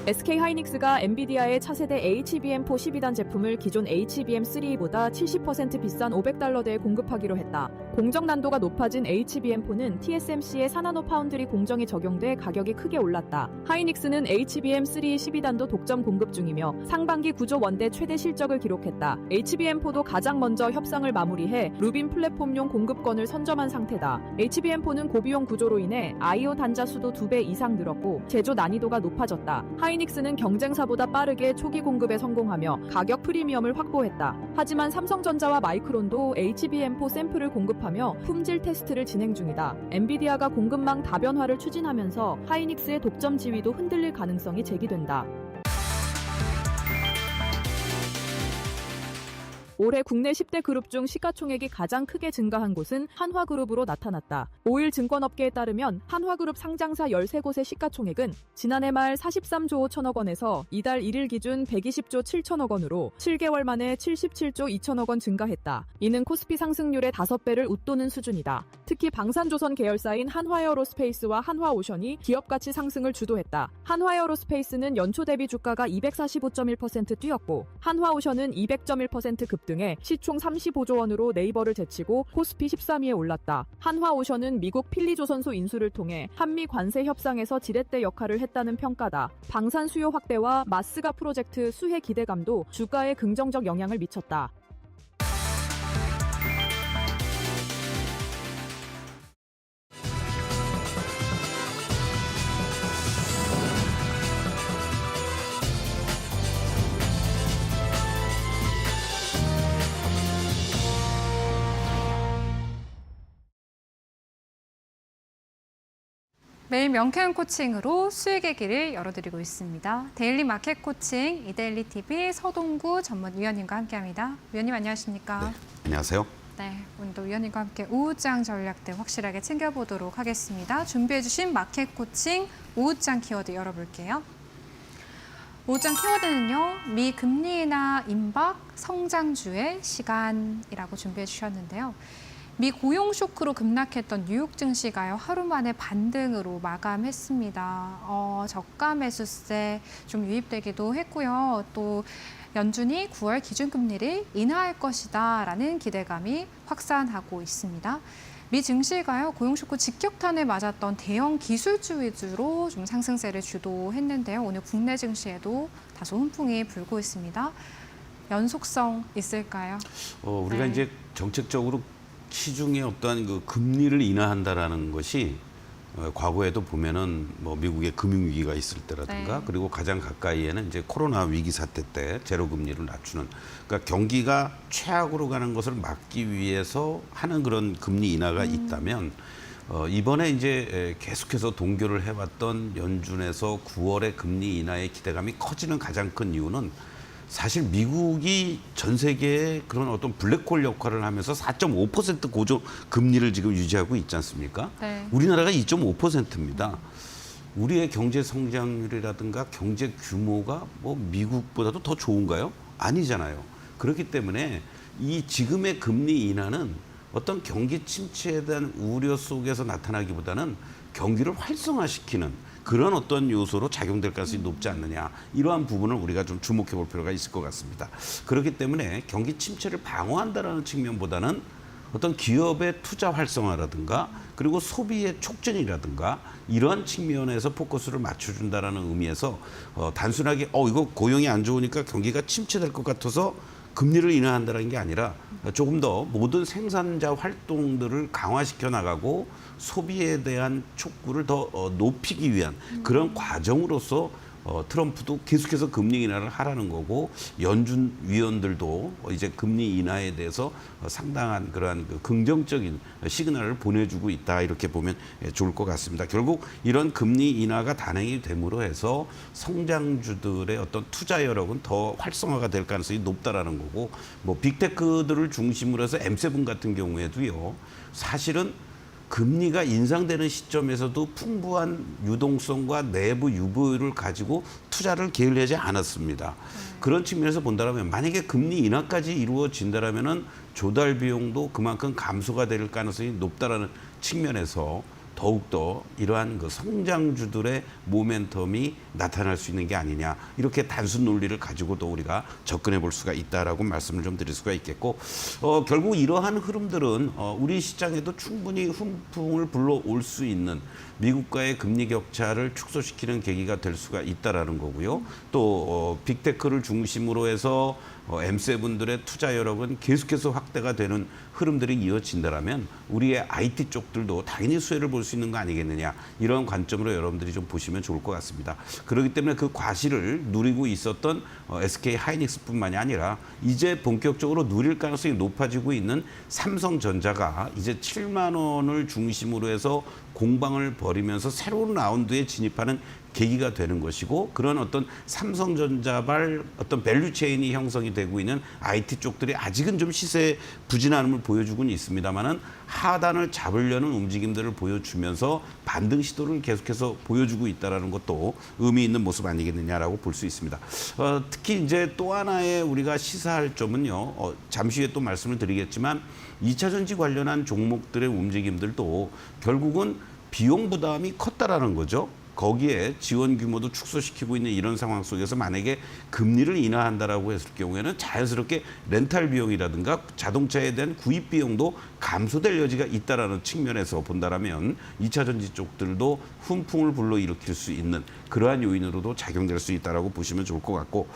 SK하이닉스가 엔비디아의 차세대 HBM4 12단 제품을 기존 HBM3보다 70% 비싼 $500대에 공급하기로 했다. 공정 난도가 높아진 HBM4는 TSMC의 4나노 파운드리 공정이 적용돼 가격이 크게 올랐다. 하이닉스는 HBM3 12단도 독점 공급 중이며 상반기 9조 원대 최대 실적을 기록했다. HBM4도 가장 먼저 협상을 마무리해 루빈 플랫폼용 공급권을 선점한 상태다. HBM4는 고비용 구조로 인해 I/O 단자 수도 2배 이상 늘었고 제조 난이도가 높아졌다. 하이닉스는 경쟁사보다 빠르게 초기 공급에 성공하며 가격 프리미엄을 확보했다. 하지만 삼성전자와 마이크론도 HBM4 샘플을 공급하며 품질 테스트를 진행 중이다. 엔비디아가 공급망 다변화를 추진하면서 하이닉스의 독점 지위도 흔들릴 가능성이 제기된다. 올해 국내 10대 그룹 중 시가총액이 가장 크게 증가한 곳은 한화그룹으로 나타났다. 5일 증권업계에 따르면 한화그룹 상장사 13곳의 시가총액은 지난해 말 43조 5천억 원에서 이달 1일 기준 120조 7천억 원으로 7개월 만에 77조 2천억 원 증가했다. 이는 코스피 상승률의 5배를 웃도는 수준이다. 특히 방산조선 계열사인 한화에어로스페이스와 한화오션이 기업가치 상승을 주도했다. 한화에어로스페이스는 연초 대비 주가가 245.1% 뛰었고 한화오션은 200.1% 급등 등의 시총 35조 원으로 네이버를 제치고 코스피 13위에 올랐다. 한화오션은 미국 필리조선소 인수를 통해 한미 관세 협상에서 지렛대 역할을 했다는 평가다. 방산 수요 확대와 마스가 프로젝트 수혜 기대감도 주가에 긍정적 영향을 미쳤다. 매일 명쾌한 코칭으로 수익의 길을 열어드리고 있습니다. 데일리 마켓 코칭 이데일리 TV 서동구 전문위원님과 함께합니다. 위원님 안녕하십니까? 네, 안녕하세요. 네, 오늘도 위원님과 함께 오후장 전략들 확실하게 챙겨보도록 하겠습니다. 준비해주신 마켓 코칭 오후장 키워드 열어볼게요. 오후장 키워드는요, 미 금리 인하 임박 성장주의 시간이라고 준비해 주셨는데요. 미 고용 쇼크로 급락했던 뉴욕 증시가요, 하루 만에 반등으로 마감했습니다. 저가 매수세 좀 유입되기도 했고요. 또 연준이 9월 기준금리를 인하할 것이다라는 기대감이 확산하고 있습니다. 미 증시가요, 고용 쇼크 직격탄을 맞았던 대형 기술주 위주로 좀 상승세를 주도했는데요. 오늘 국내 증시에도 다소 훈풍이 불고 있습니다. 연속성 있을까요? 우리가 네. 이제 정책적으로 시중에 어떠한 그 금리를 인하한다라는 것이 과거에도 보면은 뭐 미국의 금융위기가 있을 때라든가 네. 그리고 가장 가까이에는 이제 코로나 위기 사태 때 제로 금리를 낮추는, 그러니까 경기가 최악으로 가는 것을 막기 위해서 하는 그런 금리 인하가 있다면 이번에 이제 계속해서 동결을 해왔던 연준에서 9월에 금리 인하의 기대감이 커지는 가장 큰 이유는 사실 미국이 전 세계에 그런 어떤 블랙홀 역할을 하면서 4.5% 고조 금리를 지금 유지하고 있지 않습니까? 네. 우리나라가 2.5%입니다. 우리의 경제 성장률이라든가 경제 규모가 뭐 미국보다도 더 좋은가요? 아니잖아요. 그렇기 때문에 이 지금의 금리 인하는 어떤 경기 침체에 대한 우려 속에서 나타나기보다는 경기를 활성화시키는 그런 어떤 요소로 작용될 가능성이 높지 않느냐, 이러한 부분을 우리가 좀 주목해 볼 필요가 있을 것 같습니다. 그렇기 때문에 경기 침체를 방어한다는 측면보다는 어떤 기업의 투자 활성화라든가 그리고 소비의 촉진이라든가 이러한 측면에서 포커스를 맞춰준다는 의미에서 단순하게 이거 고용이 안 좋으니까 경기가 침체될 것 같아서 금리를 인하한다는 게 아니라 조금 더 모든 생산자 활동들을 강화시켜 나가고 소비에 대한 촉구를 더 높이기 위한 그런 과정으로서 트럼프도 계속해서 금리 인하를 하라는 거고, 연준 위원들도 이제 금리 인하에 대해서 상당한 그러한 그 긍정적인 시그널을 보내주고 있다, 이렇게 보면 좋을 것 같습니다. 결국 이런 금리 인하가 단행이 됨으로 해서 성장주들의 어떤 투자 여력은 더 활성화가 될 가능성이 높다라는 거고, 뭐 빅테크들을 중심으로 해서 M7 같은 경우에도요, 사실은 금리가 인상되는 시점에서도 풍부한 유동성과 내부 유보율을 가지고 투자를 게을리하지 않았습니다. 그런 측면에서 본다면 만약에 금리 인하까지 이루어진다면은 조달 비용도 그만큼 감소가 될 가능성이 높다라는 측면에서 더욱더 이러한 그 성장주들의 모멘텀이 나타날 수 있는 게 아니냐, 이렇게 단순 논리를 가지고도 우리가 접근해 볼 수가 있다라고 말씀을 좀 드릴 수가 있겠고, 결국 이러한 흐름들은 우리 시장에도 충분히 훈풍을 불러올 수 있는 미국과의 금리 격차를 축소시키는 계기가 될 수가 있다라는 거고요. 또 빅테크를 중심으로 해서 M7들의 투자 여력은 계속해서 확대가 되는 흐름들이 이어진다면 우리의 IT 쪽들도 당연히 수혜를 볼 수 있는 거 아니겠느냐, 이런 관점으로 여러분들이 좀 보시면 좋을 것 같습니다. 그렇기 때문에 그 과실을 누리고 있었던 SK 하이닉스뿐만이 아니라 이제 본격적으로 누릴 가능성이 높아지고 있는 삼성전자가 이제 7만 원을 중심으로 해서 공방을 벌이면서 새로운 라운드에 진입하는 계기가 되는 것이고, 그런 어떤 삼성전자발 어떤 밸류체인이 형성이 되고 있는 IT 쪽들이 아직은 좀 시세 부진함을 보여주고는 있습니다만은 하단을 잡으려는 움직임들을 보여주면서 반등 시도를 계속해서 보여주고 있다는 것도 의미 있는 모습 아니겠느냐라고 볼 수 있습니다. 특히 이제 또 하나의 우리가 시사할 점은요, 잠시 후에 또 말씀을 드리겠지만 2차 전지 관련한 종목들의 움직임들도 결국은 비용 부담이 컸다라는 거죠. 거기에 지원 규모도 축소시키고 있는 이런 상황 속에서 만약에 금리를 인하한다라고 했을 경우에는 자연스럽게 렌탈 비용이라든가 자동차에 대한 구입 비용도 감소될 여지가 있다라는 측면에서 본다라면 2차 전지 쪽들도 훈풍을 불러일으킬 수 있는 그러한 요인으로도 작용될 수 있다라고 보시면 좋을 것 같고,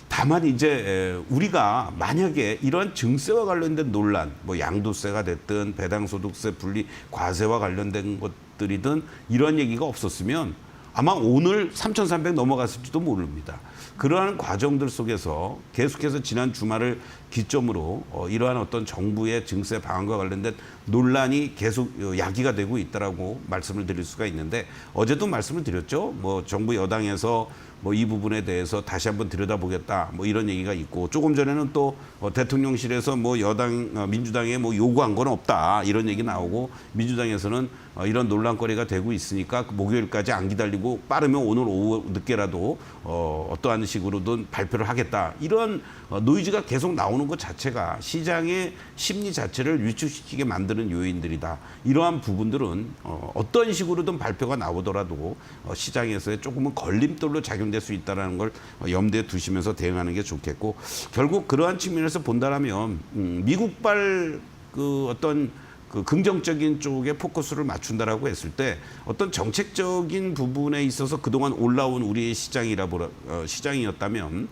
다만 이제 우리가 만약에 이런 증세와 관련된 논란, 뭐 양도세가 됐든 배당소득세 분리 과세와 관련된 것들이든 이런 얘기가 없었으면 아마 오늘 3,300 넘어갔을지도 모릅니다. 그러한 과정들 속에서 계속해서 지난 주말을 기점으로 이러한 어떤 정부의 증세 방안과 관련된 논란이 계속 야기가 되고 있다라고 말씀을 드릴 수가 있는데 어제도 말씀을 드렸죠. 뭐 정부 여당에서 뭐 이 부분에 대해서 다시 한번 들여다보겠다 뭐 이런 얘기가 있고 조금 전에는 또 대통령실에서 뭐 여당 민주당에 뭐 요구한 건 없다 이런 얘기 나오고 민주당에서는 이런 논란거리가 되고 있으니까 목요일까지 안 기다리고 빠르면 오늘 오후 늦게라도 어떠한 식으로든 발표를 하겠다 이런 노이즈가 계속 나오는 것 자체가 시장의 심리 자체를 위축시키게 만드는 요인들이다. 이러한 부분들은 어떤 식으로든 발표가 나오더라도 시장에서의 조금은 걸림돌로 작용될 수 있다는 걸 염두에 두시면서 대응하는 게 좋겠고 결국 그러한 측면에서 본다라면 미국발 그 어떤 그 긍정적인 쪽에 포커스를 맞춘다라고 했을 때 어떤 정책적인 부분에 있어서 그동안 올라온 우리의 시장이었다면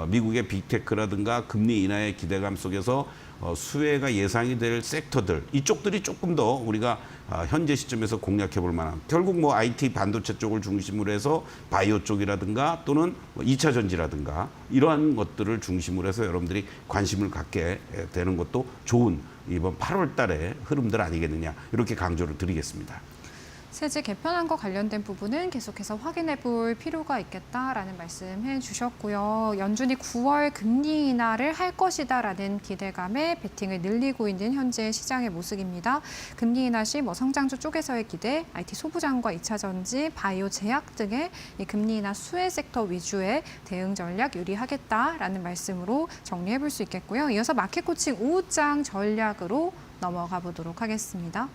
미국의 빅테크라든가 금리 인하의 기대감 속에서 수혜가 예상이 될 섹터들 이쪽들이 조금 더 우리가 현재 시점에서 공략해 볼 만한 결국 뭐 IT 반도체 쪽을 중심으로 해서 바이오 쪽이라든가 또는 2차 전지라든가 이러한 것들을 중심으로 해서 여러분들이 관심을 갖게 되는 것도 좋은 이번 8월 달의 흐름들 아니겠느냐 이렇게 강조를 드리겠습니다. 세제 개편안과 관련된 부분은 계속해서 확인해 볼 필요가 있겠다라는 말씀해 주셨고요. 연준이 9월 금리 인하를 할 것이다라는 기대감에 베팅을 늘리고 있는 현재 시장의 모습입니다. 금리 인하 시 뭐 성장주 쪽에서의 기대, IT 소부장과 2차 전지, 바이오 제약 등의 이 금리 인하 수혜 섹터 위주의 대응 전략 유리하겠다라는 말씀으로 정리해 볼 수 있겠고요. 이어서 마켓 코칭 5장 전략으로 넘어가 보도록 하겠습니다.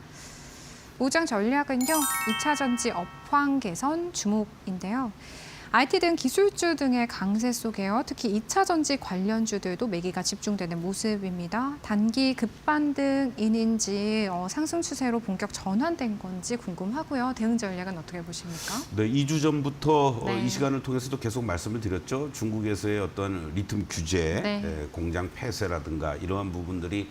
5장 전략은요, 2차 전지 업황 개선 주목인데요. IT 등 기술주 등의 강세 속에요. 특히 2차 전지 관련주들도 매기가 집중되는 모습입니다. 단기 급반등인지 상승 추세로 본격 전환된 건지 궁금하고요. 대응 전략은 어떻게 보십니까? 네, 2주 전부터 네. 이 시간을 통해서도 계속 말씀을 드렸죠. 중국에서의 어떤 리튬 규제, 네. 공장 폐쇄라든가 이러한 부분들이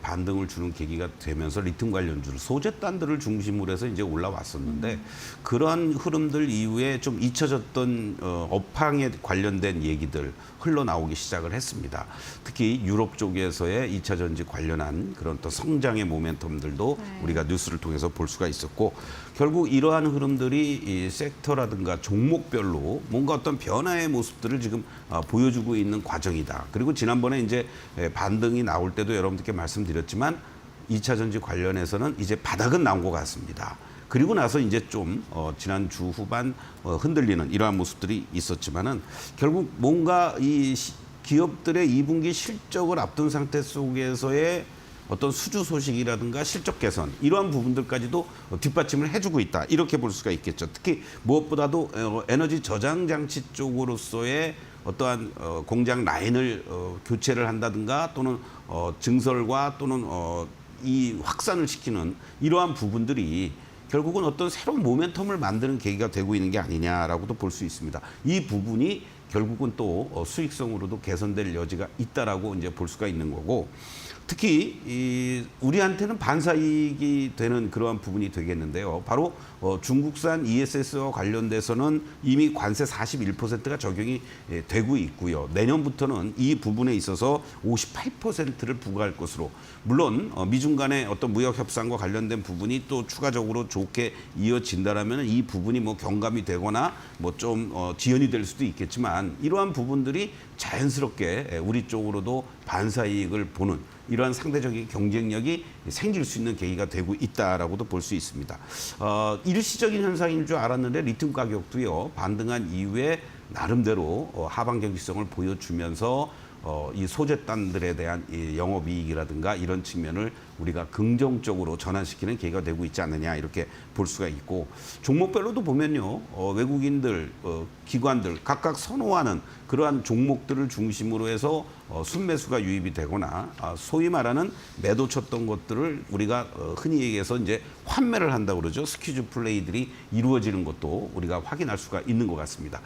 반등을 주는 계기가 되면서 리튬 관련주를 소재단들을 중심으로 해서 이제 올라왔었는데 그러한 흐름들 이후에 좀 잊혀졌던 업황에 관련된 얘기들 흘러나오기 시작을 했습니다. 특히 유럽 쪽에서의 2차 전지 관련한 그런 또 성장의 모멘텀들도 네. 우리가 뉴스를 통해서 볼 수가 있었고 결국 이러한 흐름들이 이 섹터라든가 종목별로 뭔가 어떤 변화의 모습들을 지금 보여주고 있는 과정이다. 그리고 지난번에 이제 반등이 나올 때도 여러분들께 말씀드렸지만 2차 전지 관련해서는 이제 바닥은 나온 것 같습니다. 그리고 나서 이제 좀 지난 주 후반 흔들리는 이러한 모습들이 있었지만은 결국 뭔가 이 기업들의 2분기 실적을 앞둔 상태 속에서의 어떤 수주 소식이라든가 실적 개선 이러한 부분들까지도 뒷받침을 해주고 있다 이렇게 볼 수가 있겠죠. 특히 무엇보다도 에너지 저장 장치 쪽으로서의 어떠한 공장 라인을 교체를 한다든가 또는 증설과 또는 이 확산을 시키는 이러한 부분들이 결국은 어떤 새로운 모멘텀을 만드는 계기가 되고 있는 게 아니냐라고도 볼 수 있습니다. 이 부분이 결국은 또 수익성으로도 개선될 여지가 있다라고 이제 볼 수가 있는 거고 특히 우리한테는 반사이익이 되는 그러한 부분이 되겠는데요. 바로 중국산 ESS와 관련돼서는 이미 관세 41%가 적용이 되고 있고요. 내년부터는 이 부분에 있어서 58%를 부과할 것으로 물론 미중 간의 어떤 무역 협상과 관련된 부분이 또 추가적으로 좋게 이어진다라면 이 부분이 뭐 경감이 되거나 뭐 좀 지연이 될 수도 있겠지만 이러한 부분들이 자연스럽게 우리 쪽으로도 반사이익을 보는 이러한 상대적인 경쟁력이 생길 수 있는 계기가 되고 있다라고도 볼 수 있습니다. 일시적인 현상인 줄 알았는데 리튬 가격도요 반등한 이후에 나름대로 하방 경직성을 보여주면서 이 소재단들에 대한 이 영업이익이라든가 이런 측면을 우리가 긍정적으로 전환시키는 계기가 되고 있지 않느냐 이렇게 볼 수가 있고 종목별로도 보면요 외국인들 기관들 각각 선호하는 그러한 종목들을 중심으로 해서 순매수가 유입이 되거나 소위 말하는 매도 쳤던 것들을 우리가 흔히 얘기해서 이제 환매를 한다고 그러죠. 스퀴즈 플레이들이 이루어지는 것도 우리가 확인할 수가 있는 것 같습니다.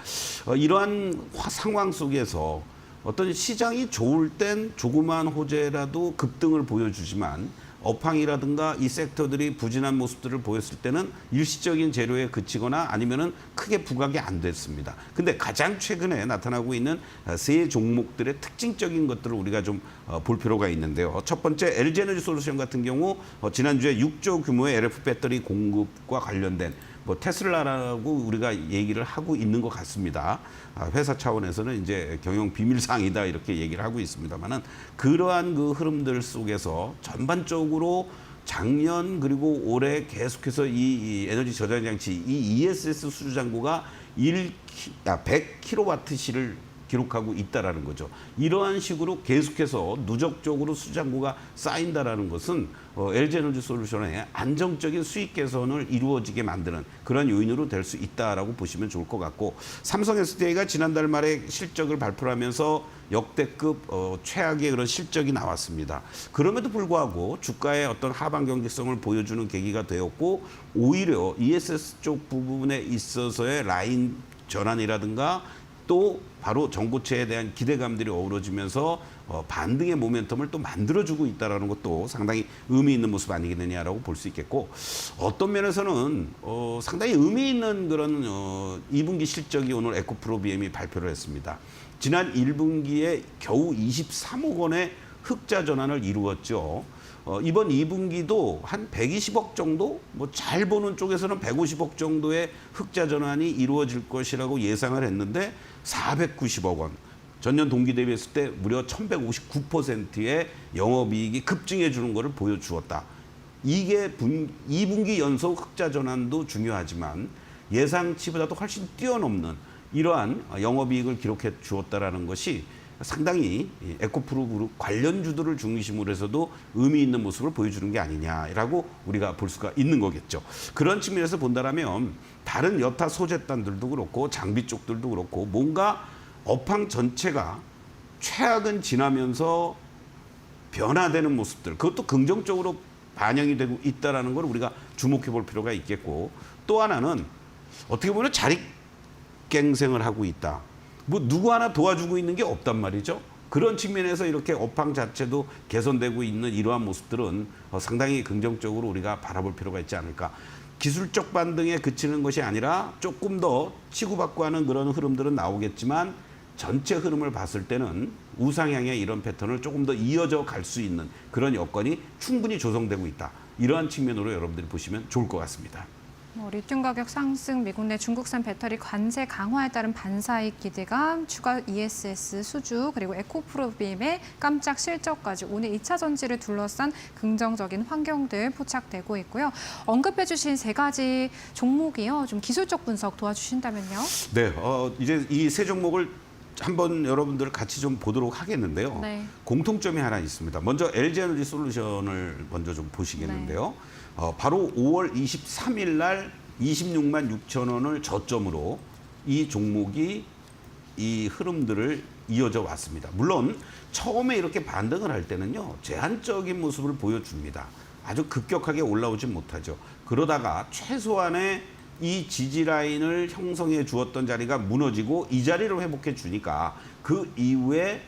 이러한 상황 속에서 어떤 시장이 좋을 땐 조그마한 호재라도 급등을 보여주지만 업황이라든가 이 섹터들이 부진한 모습들을 보였을 때는 일시적인 재료에 그치거나 아니면은 크게 부각이 안 됐습니다. 근데 가장 최근에 나타나고 있는 세 종목들의 특징적인 것들을 우리가 좀 볼 필요가 있는데요. 첫 번째 LG에너지 솔루션 같은 경우 지난주에 6조 규모의 LF 배터리 공급과 관련된 테슬라라고 우리가 얘기를 하고 있는 것 같습니다. 회사 차원에서는 이제 경영 비밀사항이다 이렇게 얘기를 하고 있습니다만은 그러한 그 흐름들 속에서 전반적으로 작년 그리고 올해 계속해서 이 에너지 저장 장치 이 ESS 수주 잔고가 100kWh를 기록하고 있다라는 거죠. 이러한 식으로 계속해서 누적적으로 수장고가 쌓인다라는 것은 LG에너지 솔루션의 안정적인 수익 개선을 이루어지게 만드는 그런 요인으로 될 수 있다라고 보시면 좋을 것 같고 삼성 SDI가 지난달 말에 실적을 발표하면서 역대급 최악의 그런 실적이 나왔습니다. 그럼에도 불구하고 주가의 어떤 하방 경직성을 보여주는 계기가 되었고 오히려 ESS 쪽 부분에 있어서의 라인 전환이라든가 또 바로 전고체에 대한 기대감들이 어우러지면서 반등의 모멘텀을 또 만들어주고 있다는 것도 상당히 의미 있는 모습 아니겠느냐라고 볼 수 있겠고 어떤 면에서는 상당히 의미 있는 그런 2분기 실적이 오늘 에코프로비엠이 발표를 했습니다. 지난 1분기에 겨우 23억 원의 흑자 전환을 이루었죠. 이번 2분기도 한 120억 정도, 잘 보는 쪽에서는 150억 정도의 흑자 전환이 이루어질 것이라고 예상을 했는데 490억 원. 전년 동기 대비했을 때 무려 1159%의 영업이익이 급증해 주는 것을 보여주었다. 이게 2분기 연속 흑자 전환도 중요하지만 예상치보다도 훨씬 뛰어넘는 이러한 영업이익을 기록해 주었다라는 것이 상당히 에코프로 그룹 관련주들을 중심으로 해서도 의미 있는 모습을 보여주는 게 아니냐라고 우리가 볼 수가 있는 거겠죠. 그런 측면에서 본다라면 다른 여타 소재단들도 그렇고 장비 쪽들도 그렇고 뭔가 업황 전체가 최악은 지나면서 변화되는 모습들 그것도 긍정적으로 반영이 되고 있다는 걸 우리가 주목해 볼 필요가 있겠고 또 하나는 어떻게 보면 자립갱생을 하고 있다. 누구 하나 도와주고 있는 게 없단 말이죠. 그런 측면에서 이렇게 업황 자체도 개선되고 있는 이러한 모습들은 상당히 긍정적으로 우리가 바라볼 필요가 있지 않을까. 기술적 반등에 그치는 것이 아니라 조금 더 치고받고 하는 그런 흐름들은 나오겠지만 전체 흐름을 봤을 때는 우상향의 이런 패턴을 조금 더 이어져 갈 수 있는 그런 여건이 충분히 조성되고 있다. 이러한 측면으로 여러분들이 보시면 좋을 것 같습니다. 리튬 가격 상승, 미국 내 중국산 배터리 관세 강화에 따른 반사이익 기대감, 추가 ESS 수주, 그리고 에코프로빔의 깜짝 실적까지 오늘 2차 전지를 둘러싼 긍정적인 환경들 포착되고 있고요. 언급해 주신 세 가지 종목이요. 좀 기술적 분석 도와주신다면요. 네, 이제 이 세 종목을 한번 여러분들 같이 좀 보도록 하겠는데요. 네. 공통점이 하나 있습니다. 먼저 LG에너지 솔루션을 먼저 좀 보시겠는데요. 바로 5월 23일 날 26만 6천 원을 저점으로 이 종목이 이 흐름들을 이어져 왔습니다. 물론 처음에 이렇게 반등을 할 때는요. 제한적인 모습을 보여줍니다. 아주 급격하게 올라오지 못하죠. 그러다가 최소한의 이 지지 라인을 형성해 주었던 자리가 무너지고 이 자리를 회복해 주니까 그 이후에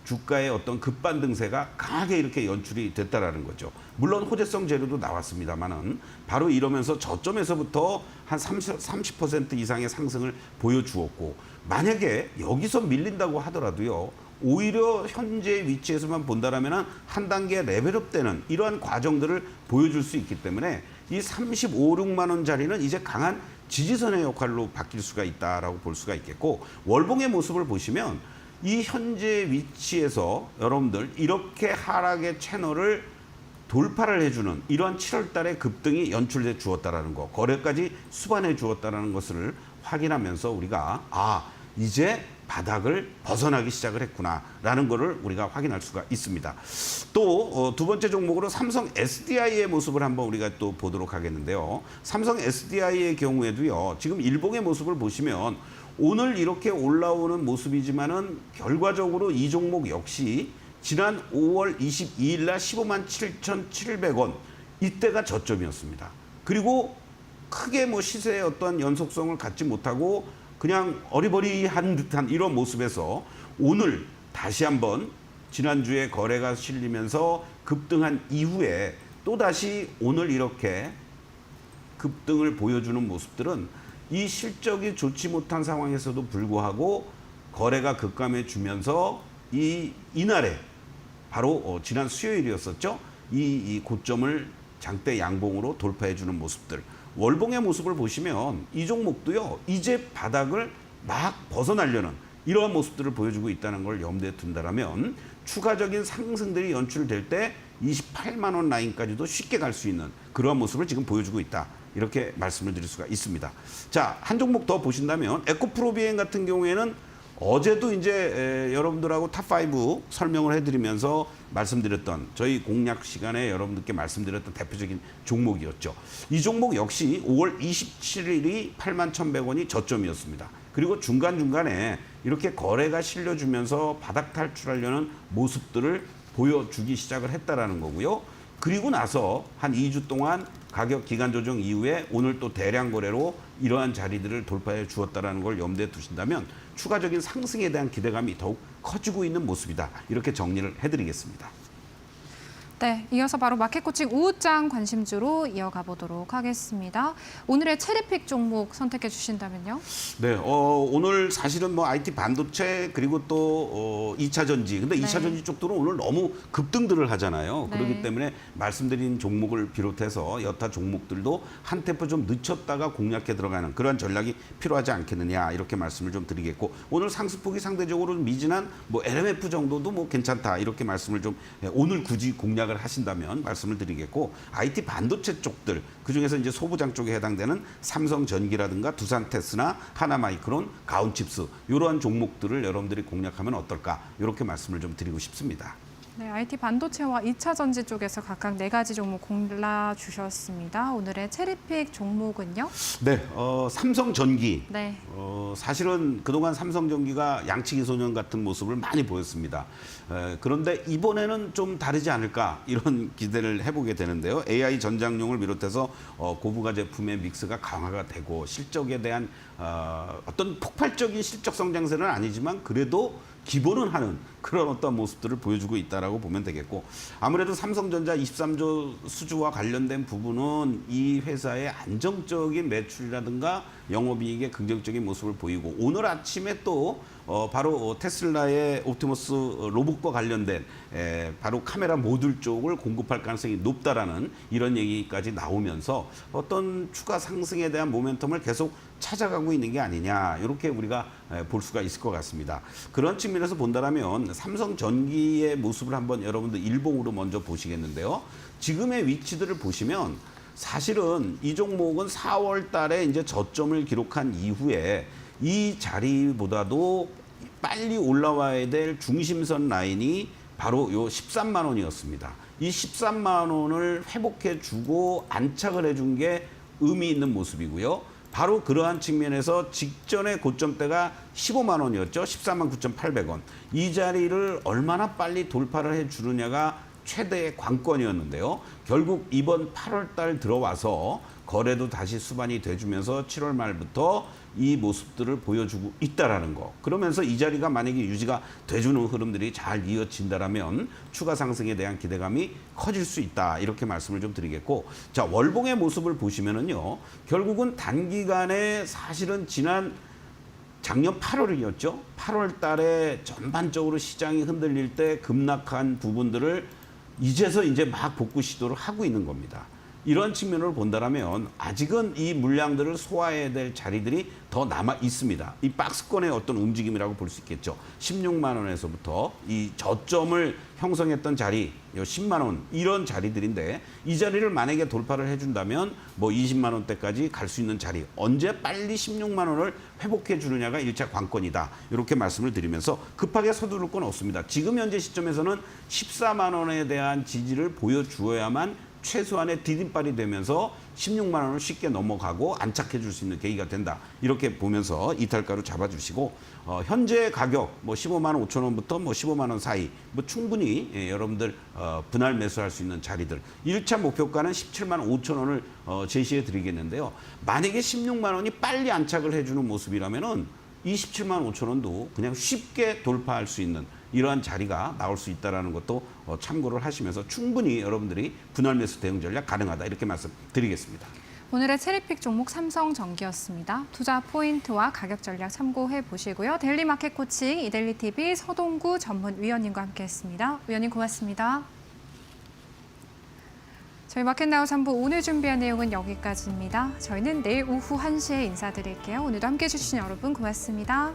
주가의 어떤 급반등세가 강하게 이렇게 연출이 됐다라는 거죠. 물론 호재성 재료도 나왔습니다만은 바로 이러면서 저점에서부터 한 30% 이상의 상승을 보여주었고 만약에 여기서 밀린다고 하더라도요. 오히려 현재 위치에서만 본다라면 한 단계 레벨업되는 이러한 과정들을 보여줄 수 있기 때문에 이 35, 6만 원짜리는 이제 강한 지지선의 역할로 바뀔 수가 있다라고 볼 수가 있겠고 월봉의 모습을 보시면 이 현재 위치에서 여러분들 이렇게 하락의 채널을 돌파를 해주는 이러한 7월 달에 급등이 연출돼 주었다라는 거, 거래까지 수반해 주었다라는 것을 확인하면서 우리가 이제 바닥을 벗어나기 시작을 했구나라는 거를 우리가 확인할 수가 있습니다. 또 두 번째 종목으로 삼성 SDI의 모습을 한번 우리가 또 보도록 하겠는데요. 삼성 SDI의 경우에도요. 지금 일봉의 모습을 보시면 오늘 이렇게 올라오는 모습이지만은 결과적으로 이 종목 역시 지난 5월 22일 날 15만 7,700원 이때가 저점이었습니다. 그리고 크게 시세의 어떤 연속성을 갖지 못하고 그냥 어리버리한 듯한 이런 모습에서 오늘 다시 한번 지난주에 거래가 실리면서 급등한 이후에 또다시 오늘 이렇게 급등을 보여주는 모습들은 이 실적이 좋지 못한 상황에서도 불구하고 거래가 급감해주면서 이날에 바로 지난 수요일이었었죠. 이 고점을 장대 양봉으로 돌파해주는 모습들. 월봉의 모습을 보시면 이 종목도요. 이제 바닥을 막 벗어나려는 이러한 모습들을 보여주고 있다는 걸 염두에 둔다라면 추가적인 상승들이 연출될 때 28만 원 라인까지도 쉽게 갈 수 있는 그러한 모습을 지금 보여주고 있다. 이렇게 말씀을 드릴 수가 있습니다. 자, 한 종목 더 보신다면 에코프로비엔 같은 경우에는 어제도 이제 여러분들하고 탑5 설명을 해드리면서 말씀드렸던 저희 공략 시간에 여러분들께 말씀드렸던 대표적인 종목이었죠. 이 종목 역시 5월 27일이 81,100원이 저점이었습니다. 그리고 중간중간에 이렇게 거래가 실려주면서 바닥 탈출하려는 모습들을 보여주기 시작을 했다라는 거고요. 그리고 나서 한 2주 동안 가격 기간 조정 이후에 오늘 또 대량 거래로 이러한 자리들을 돌파해 주었다라는 걸 염두에 두신다면 추가적인 상승에 대한 기대감이 더욱 커지고 있는 모습이다. 이렇게 정리를 해드리겠습니다. 네, 이어서 바로 마켓코칭 우장 관심주로 이어가 보도록 하겠습니다. 오늘의 체리픽 종목 선택해 주신다면요? 네, 오늘 사실은 뭐 IT 반도체 그리고 또 2차 전지. 근데 2차 전지 쪽들은 오늘 너무 급등들을 하잖아요. 네. 그렇기 때문에 말씀드린 종목을 비롯해서 여타 종목들도 한 템포 좀 늦췄다가 공략해 들어가는 그런 전략이 필요하지 않겠느냐 이렇게 말씀을 좀 드리겠고 오늘 상승폭이 상대적으로 미진한 뭐 LMF 정도도 뭐 괜찮다 이렇게 말씀을 좀 오늘 굳이 공략을 하신다면 말씀을 드리겠고 IT 반도체 쪽들 그중에서 이제 소부장 쪽에 해당되는 삼성전기라든가 두산테스나 하나마이크론, 가온칩스 이러한 종목들을 여러분들이 공략하면 어떨까 이렇게 말씀을 좀 드리고 싶습니다. 네, IT 반도체와 2차 전지 쪽에서 각각 4가지 종목 골라주셨습니다. 오늘의 체리픽 종목은요? 네, 삼성전기. 네. 사실은 그동안 삼성전기가 양치기 소년 같은 모습을 많이 보였습니다. 그런데 이번에는 좀 다르지 않을까 이런 기대를 해보게 되는데요. AI 전장용을 비롯해서 고부가 제품의 믹스가 강화가 되고 실적에 대한 어떤 폭발적인 실적 성장세는 아니지만 그래도 기본은 하는 그런 어떤 모습들을 보여주고 있다라고 보면 되겠고 아무래도 삼성전자 23조 수주와 관련된 부분은 이 회사의 안정적인 매출이라든가 영업이익의 긍정적인 모습을 보이고 오늘 아침에 또 바로 테슬라의 옵티머스 로봇과 관련된 바로 카메라 모듈 쪽을 공급할 가능성이 높다라는 이런 얘기까지 나오면서 어떤 추가 상승에 대한 모멘텀을 계속 찾아가고 있는 게 아니냐 이렇게 우리가 볼 수가 있을 것 같습니다. 그런 측면에서 본다면 삼성전기의 모습을 한번 여러분들 일봉으로 먼저 보시겠는데요. 지금의 위치들을 보시면 사실은 이 종목은 4월 달에 이제 저점을 기록한 이후에 이 자리보다도 빨리 올라와야 될 중심선 라인이 바로 요 13만 원이었습니다. 이 13만 원을 회복해 주고 안착을 해준 게 의미 있는 모습이고요. 바로 그러한 측면에서 직전의 고점대가 15만 원이었죠. 14만 9,800원. 이 자리를 얼마나 빨리 돌파를 해 주느냐가 최대의 관건이었는데요. 결국 이번 8월 달 들어와서 거래도 다시 수반이 돼주면서 7월 말부터 이 모습들을 보여주고 있다라는 거. 그러면서 이 자리가 만약에 유지가 돼주는 흐름들이 잘 이어진다라면 추가 상승에 대한 기대감이 커질 수 있다. 이렇게 말씀을 좀 드리겠고, 자 월봉의 모습을 보시면은요, 결국은 단기간에 사실은 작년 8월이었죠. 8월 달에 전반적으로 시장이 흔들릴 때 급락한 부분들을 이제서 이제 막 복구 시도를 하고 있는 겁니다. 이런 측면을 본다면 아직은 이 물량들을 소화해야 될 자리들이 더 남아 있습니다. 이 박스권의 어떤 움직임이라고 볼 수 있겠죠. 16만 원에서부터 이 저점을 형성했던 자리, 10만 원 이런 자리들인데 이 자리를 만약에 돌파를 해준다면 뭐 20만 원대까지 갈 수 있는 자리, 언제 빨리 16만 원을 회복해 주느냐가 1차 관건이다. 이렇게 말씀을 드리면서 급하게 서두를 건 없습니다. 지금 현재 시점에서는 14만 원에 대한 지지를 보여주어야만 최소한의 디딤발이 되면서 16만 원을 쉽게 넘어가고 안착해 줄 수 있는 계기가 된다. 이렇게 보면서 이탈가로 잡아주시고 현재 가격 뭐 15만 5천 원부터 뭐 15만 원 사이 뭐 충분히 여러분들 분할 매수할 수 있는 자리들 1차 목표가는 17만 5천 원을 제시해 드리겠는데요. 만약에 16만 원이 빨리 안착을 해주는 모습이라면은 27만 5천 원도 그냥 쉽게 돌파할 수 있는 이러한 자리가 나올 수 있다는 것도 참고를 하시면서 충분히 여러분들이 분할 매수 대응 전략 가능하다 이렇게 말씀드리겠습니다. 오늘의 체리픽 종목 삼성전기였습니다. 투자 포인트와 가격 전략 참고해 보시고요. 데일리 마켓 코칭 이데일리 TV 서동구 전문위원님과 함께했습니다. 위원님 고맙습니다. 저희 마켓나우 3부 오늘 준비한 내용은 여기까지입니다. 저희는 내일 오후 1시에 인사드릴게요. 오늘도 함께해 주신 여러분 고맙습니다.